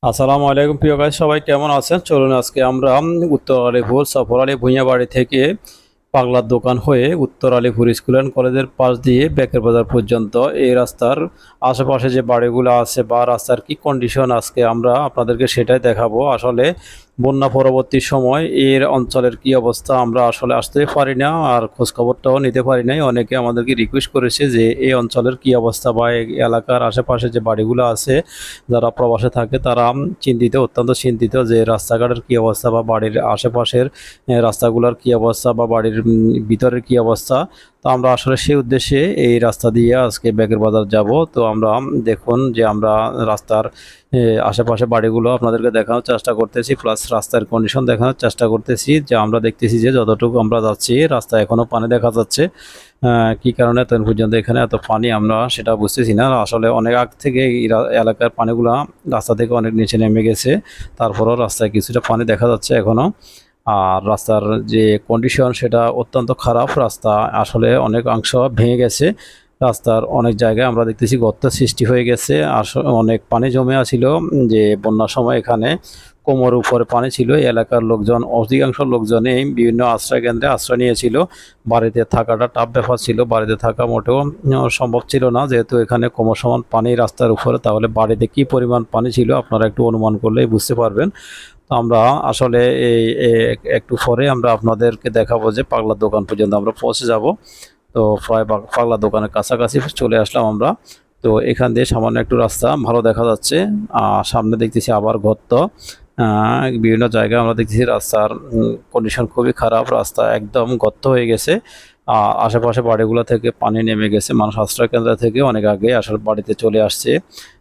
আসসালামু আলাইকুম প্রিয় গাইস, সবাই কেমন আছেন? চলুন আজকে আমরা উত্তর আলিপুর সফর আলী ভূঁইয়া বাড়ি থেকে পাগলার দোকান হয়ে উত্তর আলিপুর স্কুল অ্যান্ড কলেজের পাশ দিয়ে বেকের বাজার পর্যন্ত এই রাস্তার আশেপাশে যে বাড়িগুলো আছে বা রাস্তার কি কন্ডিশন আজকে আমরা আপনাদেরকে সেটাই দেখাবো। আসলে বন্যা পরবর্তী সময় এর অঞ্চলের কি অবস্থা আমরা আসলে আসতে পারি না, আর খোঁজখবরটাও নিতে পারি নাই। অনেকে আমাদেরকে রিকোয়েস্ট করেছে যে এই অঞ্চলের কি অবস্থা বা এই এলাকার আশেপাশে যে বাড়িগুলো আছে, যারা প্রবাসে থাকে তারা চিন্তিত, অত্যন্ত চিন্তিত যে রাস্তাঘাটের কি অবস্থা বা বাড়ির আশেপাশের রাস্তাগুলোর কি অবস্থা বা বাড়ির ভিতরের কি অবস্থা। তো আমরা আসলে সেই উদ্দেশ্যে এই রাস্তা দিয়ে আজকে বেকের বাজার যাব। তো আমরা দেখুন যে আমরা রাস্তার আশেপাশে বাড়িগুলো আপনাদেরকে দেখানোর চেষ্টা করতেছি, প্লাস রাস্তার কন্ডিশন দেখানোর চেষ্টা করতেছি। যে আমরা দেখতেছি যে যতটুকু আমরা যাচ্ছি রাস্তায় এখনও পানি দেখা যাচ্ছে। কি কারণে এতদিন পর্যন্ত এখানে এত পানি আমরা সেটা বুঝতেছি না। আসলে অনেক আগ থেকে এই এলাকার পানিগুলা রাস্তা থেকে অনেক নিচে নেমে গেছে, তারপরও রাস্তায় কিছুটা পানি দেখা যাচ্ছে এখনও। আর রাস্তার যে কন্ডিশন সেটা অত্যন্ত খারাপ। রাস্তা আসলে অনেক অংশ ভেঙে গেছে। রাস্তার অনেক জায়গায় আমরা দেখতেছি গর্ত সৃষ্টি হয়ে গেছে। অনেক পানি জমে আছিল, যে বন্যার সময় এখানে কোমর উপরে পানি ছিল। এই এলাকার লোকজন, অধিকাংশ লোকজনই বিভিন্ন আশ্রয় কেন্দ্রে আশ্রয় নিয়েছিল। বাড়িতে থাকাটা টাফ ব্যাপার ছিল, বাড়িতে থাকা মোটেও সম্ভব ছিল না, যেহেতু এখানে কোমর সমান পানি রাস্তার উপরে। তাহলে বাড়িতে কি পরিমাণ পানি ছিল আপনারা একটু অনুমান করলেই বুঝতে পারবেন। তো আমরা আসলে একটু পরে আমরা আপনাদেরকে দেখাবো যে পাগলার দোকান পর্যন্ত আমরা পৌঁছে যাব। তো প্রায় পাগলা দোকানের কাছাকাছি চলে আসলাম আমরা। তো এখান দিয়ে সামান্য একটু রাস্তা ভালো দেখা যাচ্ছে, সামনে দেখতেছি আবার গর্ত। বিভিন্ন জায়গায় আমরা দেখতেছি রাস্তার কন্ডিশন খুবই খারাপ, রাস্তা একদম গর্ত হয়ে গেছে। আশেপাশে বাড়িগুলো থেকে পানি নেমে গেছে, মানুষ আশ্রয় কেন্দ্র থেকে অনেক আগে আসলে বাড়িতে চলে আসছে।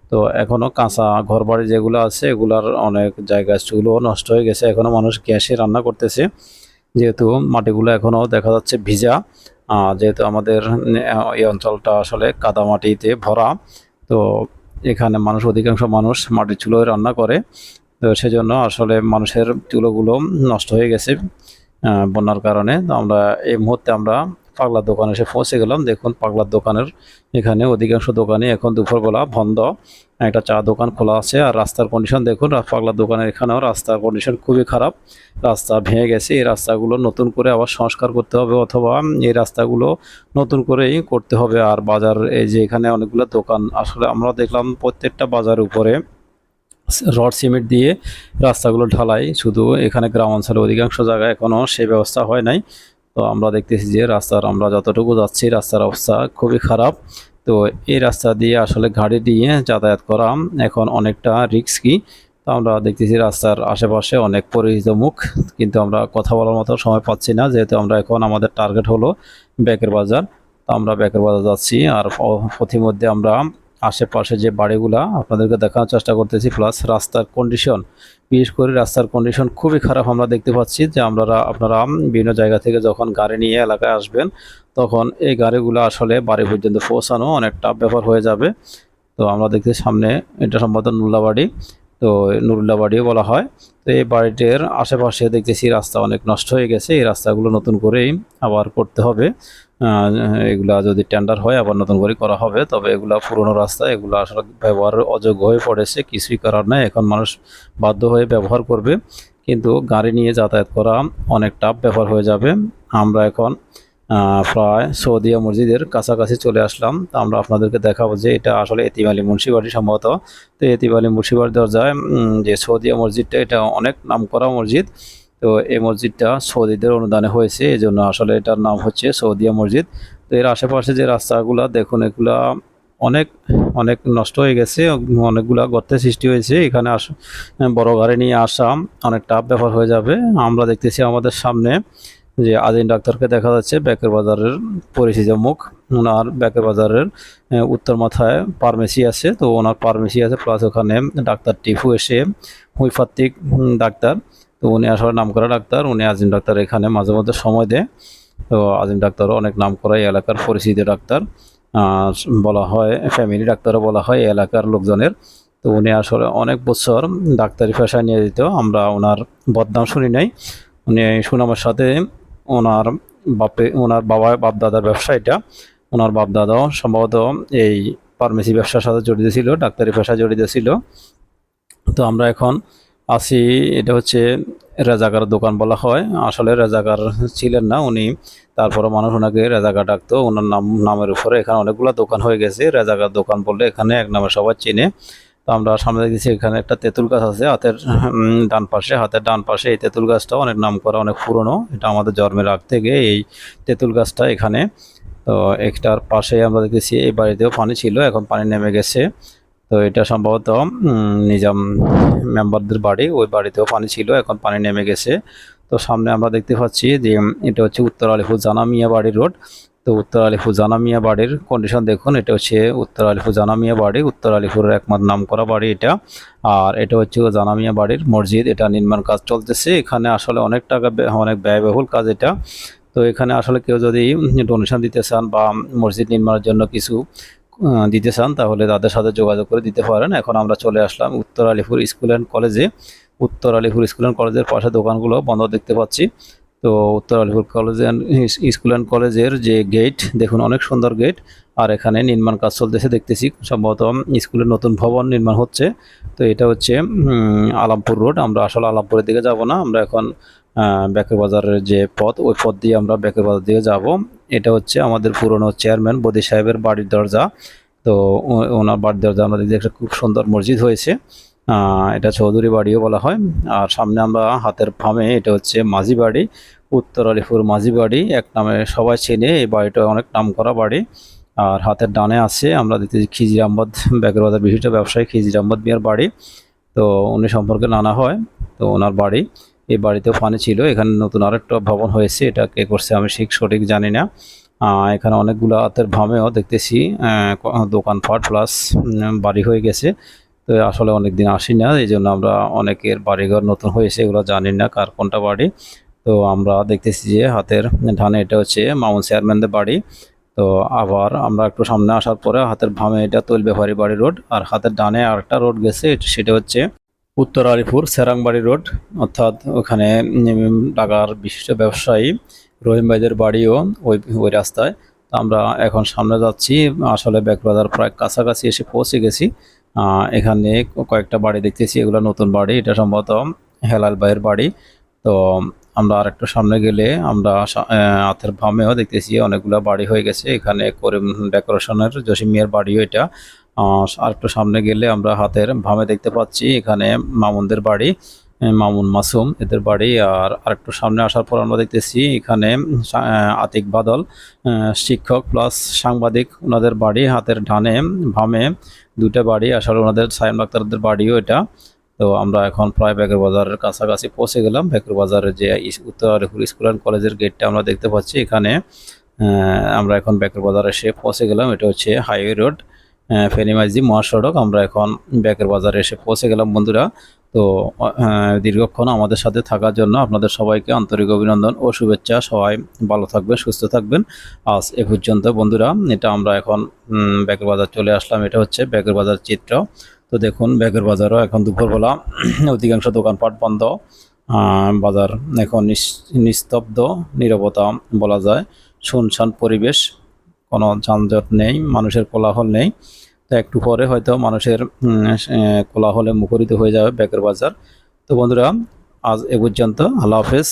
তো এখনও কাঁচা ঘর বাড়ি যেগুলো আছে এগুলার অনেক জায়গা চুলও নষ্ট হয়ে গেছে, এখনও মানুষ গ্যাসে রান্না করতেছে, যেহেতু মাটিগুলো এখনও দেখা যাচ্ছে ভিজা। যেহেতু আমাদের এই অঞ্চলটা আসলে কাদা মাটিতে ভরা, তো এখানে অধিকাংশ মানুষ মাটির চুলোয় রান্না করে। তো সেজন্য আসলে মানুষের চুলোগুলো নষ্ট হয়ে গেছে বন্যার কারণে। তো আমরা এই মুহূর্তে আমরা পাগলার দোকানে এসে পৌঁছে গেলাম। দেখুন পাগলার দোকানের এখানে অধিকাংশ দোকানই এখন দুপুরবেলা বন্ধ। একটা চা দোকান খোলা আছে। আর রাস্তার কন্ডিশন দেখুন, পাগলার দোকানের এখানেও রাস্তার কন্ডিশন খুবই খারাপ। রাস্তা ভেঙে গেছে, এই রাস্তাগুলো নতুন করে আবার সংস্কার করতে হবে, অথবা এই রাস্তাগুলো নতুন করেই করতে হবে। আর বাজার, এই যে এখানে অনেকগুলো দোকান, আসলে আমরা দেখলাম প্রত্যেকটা বাজারের উপরে রড সিমেন্ট দিয়ে রাস্তাগুলো ঢালাই। শুধু এখানে গ্রাম অঞ্চলে অধিকাংশ জায়গায় এখনও সেই ব্যবস্থা হয় নাই। তো আমরা দেখতেছি যে রাস্তার, আমরা যতটুকু যাচ্ছি রাস্তার অবস্থা খুবই খারাপ। তো এই রাস্তা দিয়ে আসলে গাড়ি দিয়ে যাতায়াত করা এখন অনেকটা রিস্কি। তো আমরা দেখতেছি রাস্তার আশেপাশে অনেক পরিচিত মুখ, কিন্তু আমরা কথা বলার মতো সময় পাচ্ছি না, যেহেতু আমরা এখন আমাদের টার্গেট হলো বেকের বাজার। তো আমরা বেকের বাজার যাচ্ছি, আর পথিমধ্যে আমরা আশেপাশে যে বাড়িগুলা আপনাদেরকে দেখানোর চেষ্টা করতেছি, প্লাস রাস্তার কন্ডিশন, বিশেষ করে রাস্তার কন্ডিশন খুবই খারাপ। আমরা দেখতে পাচ্ছি যে আপনারা বিভিন্ন জায়গা থেকে যখন গাড়ি নিয়ে এলাকায় আসবেন, তখন এই গাড়িগুলো আসলে বাড়ি পর্যন্ত পৌঁছানো অনেক টাফ ব্যাপার হয়ে যাবে। তো আমরা দেখছি সামনে, এটা সম্ভবত নুল্লাবাড়ি, তো নুরুল্লাবাড়িও বলা হয়। তো এই বাড়িটির আশেপাশে দেখতেছি রাস্তা অনেক নষ্ট হয়ে গেছে, এই রাস্তাগুলো নতুন করেই আবার করতে হবে। এগুলা যদি টেন্ডার হয় আবার নতুন করে করা হবে। তবে এগুলা পুরনো রাস্তা, এগুলো আসলে ব্যবহারের অযোগ্য হয়ে পড়েছে, কিছুই করার নাই, এখন মানুষ বাধ্য হয়ে ব্যবহার করবে। কিন্তু গাড়ি নিয়ে যাতায়াত করা অনেক টাফ ব্যাপার হয়ে যাবে। আমরা এখন প্রায় সৌদিয়া মসজিদের কাছাকাছি চলে আসলাম। তো আমরা আপনাদেরকে দেখাবো যে এটা আসলে এতিম আলী মুন্সিবাড়ি সম্ভবত। তো এতিম আলী মুন্সিবাড়ি দরজায় যে সৌদিয়া মসজিদটা, এটা অনেক নামকরা মসজিদ। তো এই মসজিদটা সৌদিদের অনুদানে হয়েছে, এই জন্য আসলে এটার নাম হচ্ছে সৌদিয়া মসজিদ। তো এর আশেপাশে যে রাস্তাগুলা দেখুন, এগুলা অনেক অনেক নষ্ট হয়ে গেছে, অনেকগুলা গর্তের সৃষ্টি হয়েছে। এখানে বড় গাড়ি নিয়ে আসা অনেক টাফ ব্যাপার হয়ে যাবে। আমরা দেখতেছি আমাদের সামনে যে আজিম ডাক্তারকে দেখা যাচ্ছে, বেকের বাজারের পরিচিত মুখ। ওনার বেকের বাজারের উত্তর মাথায় ফার্মেসি আছে, তো ওনার ফার্মেসি আছে, প্লাস ওখানে ডাক্তার টিফু এসে হোমিওপ্যাথিক ডাক্তার। তো উনি আসলে নামকরা ডাক্তার, উনি আজিম ডাক্তার এখানে মাঝে মধ্যে সময় দেয়। তো আজিম ডাক্তারও অনেক নাম করা এই এলাকার পরিচিত ডাক্তার, বলা হয় ফ্যামিলি ডাক্তারও বলা হয় এই এলাকার লোকজনের। তো উনি আসলে অনেক বছর ডাক্তারি পেশায় নিয়ে যেত, আমরা ওনার বদনাম শুনি নাই। উনি সুনামের সাথে ওনার বাপদাদার ব্যবসা এটা। ওনার বাপদাদাও সম্ভবত এই ফার্মেসি ব্যবসার সাথে জড়িত ছিল, ডাক্তারি পেশায় জড়িত ছিল। তো আমরা এখন আছি, এটা হচ্ছে রেজাকার দোকান বলা হয়। আসলে রেজাকার ছিলেন না উনি, তারপরে মানুষ ওনাকে রেজাকার ডাকতো ওনার নামের উপরে। এখানে অনেকগুলো দোকান হয়ে গেছে, রেজাকার দোকান বললে এখানে এক নামে সবাই চেনে। তো আমরা সামনে দেখতেছি এখানে একটা তেঁতুল গাছ আছে হাতের হাতের ডান পাশে। এই তেঁতুল গাছটা অনেক নাম করা, অনেক পুরনো, এটা আমাদের জন্মের আগ থেকে এই তেঁতুল গাছটা এখানে। তো একটার পাশে আমরা দেখতেছি এই বাড়িতেও পানি ছিল, এখন পানি নেমে গেছে। তো এটা সম্ভবত নিজাম মেম্বারদের বাড়ি, ওই বাড়িতেও পানি ছিল, এখন পানি নেমে গেছে। তো সামনে আমরা দেখতে পাচ্ছি যে এটা হচ্ছে উত্তর আলিপুর জানা মিয়া বাড়ি রোড। তো উত্তর আলিপুর জানা মিয়া বাড়ির কন্ডিশন দেখুন, এটা হচ্ছে উত্তর আলিপুর জানা মিয়া বাড়ি, উত্তর আলিপুরের একমাত্র নাম করা বাড়ি এটা। আর এটা হচ্ছে জানা মিয়া বাড়ির মসজিদ, এটা নির্মাণ কাজ চলতেছে এখানে। আসলে অনেক টাকা অনেক ব্যয়বহুল কাজ এটা। তো এখানে আসলে কেউ যদি ডোনেশন দিতে চান বা মসজিদ নির্মাণের জন্য কিছু দিতে চান, তাহলে তাদের সাথে যোগাযোগ করে দিতে পারেন। এখন আমরা চলে আসলাম উত্তর আলিপুর স্কুল অ্যান্ড কলেজে। উত্তর আলিপুর স্কুল অ্যান্ড কলেজের পাশে দোকানগুলো বন্ধ দেখতে পাচ্ছি। তো উত্তর Alipur college and school and কলেজের যে গেট দেখুন, অনেক সুন্দর গেট। আর এখানে নির্মাণ কাজ চলতেছে দেখতেছি, সম্ভবত স্কুলের নতুন ভবন নির্মাণ হচ্ছে। তো এটা হচ্ছে আলামপুর রোড। আমরা আসলে আলামপুরের দিকে যাব না, আমরা এখন ব্যাকের বাজারের যে পথ, ওই পথ দিয়ে আমরা ব্যাকের বাজার দিকে যাব। এটা হচ্ছে আমাদের পুরনো চেয়ারম্যান বদি সাহেবের বাড়ির দরজা। তো ওনার বাড়ির দরজা আমরা দেখি একটা খুব সুন্দর মসজিদ হয়েছে, এটা চৌধুরী বাড়িও বলা হয়। আর সামনে আমরা হাতের বামে, এটা হচ্ছে মাঝি বাড়ি, উত্তর আলিপুর মাঝি বাড়ি এক নামে সবাই চেনে, এই বাড়িটা অনেক নাম করা বাড়ি। আর হাতের ডানে আছে আমরা দেখতেছি খিজির আহমদ, ব্যাকের বাজার বিশিষ্ট ব্যবসায়ী খিজির আহমদ মিয়ার বাড়ি। তো উনি সম্পর্কে নানা হয়, তো ওনার বাড়ি। এই বাড়িতেও পানি ছিল, এখানে নতুন আরেকটা ভবন হয়েছে, এটা কে করছে আমি সঠিক জানি না। এখানে অনেকগুলো হাতের ভামেও দেখতেছি দোকানপাট প্লাস বাড়ি হয়ে গেছে। তো আসলে অনেক দিন আসি না, এই জন্য আমরা অনেকের বাড়িঘর নতুন হয়েছে এগুলো জানি না কার কোনটা বাড়ি। তো আমরা দেখতেছি যে হাতের ডানে এটা হচ্ছে মামুন চেয়ারম্যানদের বাড়ি। তো আবার আমরা একটু সামনে আসার পরে হাতের বামে এটা তৈল ব্যাপারী বাড়ি রোড, আর হাতের ডানে আরেকটা রোড গেছে, সেটা হচ্ছে উত্তর আলিপুর সেরাংবাড়ি রোড। অর্থাৎ ওখানে ঢাকার বিশিষ্ট ব্যবসায়ী রহিম ভাইদের বাড়িও ওই ওই রাস্তায়। তো আমরা এখন সামনে যাচ্ছি, আসলে ব্যাগবাজার প্রায় কাছাকাছি এসে পৌঁছে গেছি। এখানে কয়েকটা বাড়ি দেখতেছি, এগুলো নতুন বাড়ি, এটা সম্ভবত হেলাল ভাইয়ের বাড়ি। তো আমরা আরেকটু সামনে গেলে আমরা হাতের বামেও দেখতেছি অনেকগুলো বাড়ি হয়ে গেছে, এখানে করিম ডেকোরেশনের জসিম মিয়ার বাড়িও এটা। আরেকটু সামনে গেলে আমরা হাতের বামে দেখতে পাচ্ছি এখানে মামুনদের বাড়ি, মামুন মাসুম এদের বাড়ি। আর আরেকটু সামনে আসার পর আমরা দেখতেছি এখানে আতিক বাদল শিক্ষক প্লাস সাংবাদিক, ওনাদের বাড়ি হাতের ডানে বামে দুইটা বাড়ি, আসলে ওনাদের সাইম ডাক্তারদের বাড়িও এটা। তো আমরা এখন প্রায় ব্যাকের বাজারের কাছাকাছি পৌঁছে গেলাম। ব্যাকের বাজারের যে উত্তর আলিপুর স্কুল অ্যান্ড কলেজের গেটটা আমরা দেখতে পাচ্ছি এখানে। আমরা এখন ব্যাকের বাজারে এসে পৌঁছে গেলাম, এটা হচ্ছে হাইওয়ে রোড, ফেনীমাইজি মহাসড়ক। আমরা এখন ব্যাকের বাজারে এসে পৌঁছে গেলাম বন্ধুরা। তো দীর্ঘক্ষণ আমাদের সাথে থাকার জন্য আপনাদের সবাইকে আন্তরিক অভিনন্দন ও শুভেচ্ছা। সবাই ভালো থাকবেন, সুস্থ থাকবেন। আজ এ পর্যন্ত বন্ধুরা। এটা আমরা এখন ব্যাকের বাজার চলে আসলাম, এটা হচ্ছে ব্যাকের বাজার চিত্র। তো দেখুন ব্যাকের বাজারও এখন দুপুরবেলা, অধিকাংশ দোকানপাট বন্ধ, বাজার এখন নিস্তব্ধ, নীরবতা বলা যায়, শুনশান পরিবেশ, কোনো যানজট নেই, মানুষের কোলাহল নেই। তো একটু পরে হয়তো মানুষের কোলাহলে মুখরিত হয়ে যাবে ব্যাকের বাজার। তো বন্ধুরা, আজ এ পর্যন্ত, আল্লাহ হাফেজ।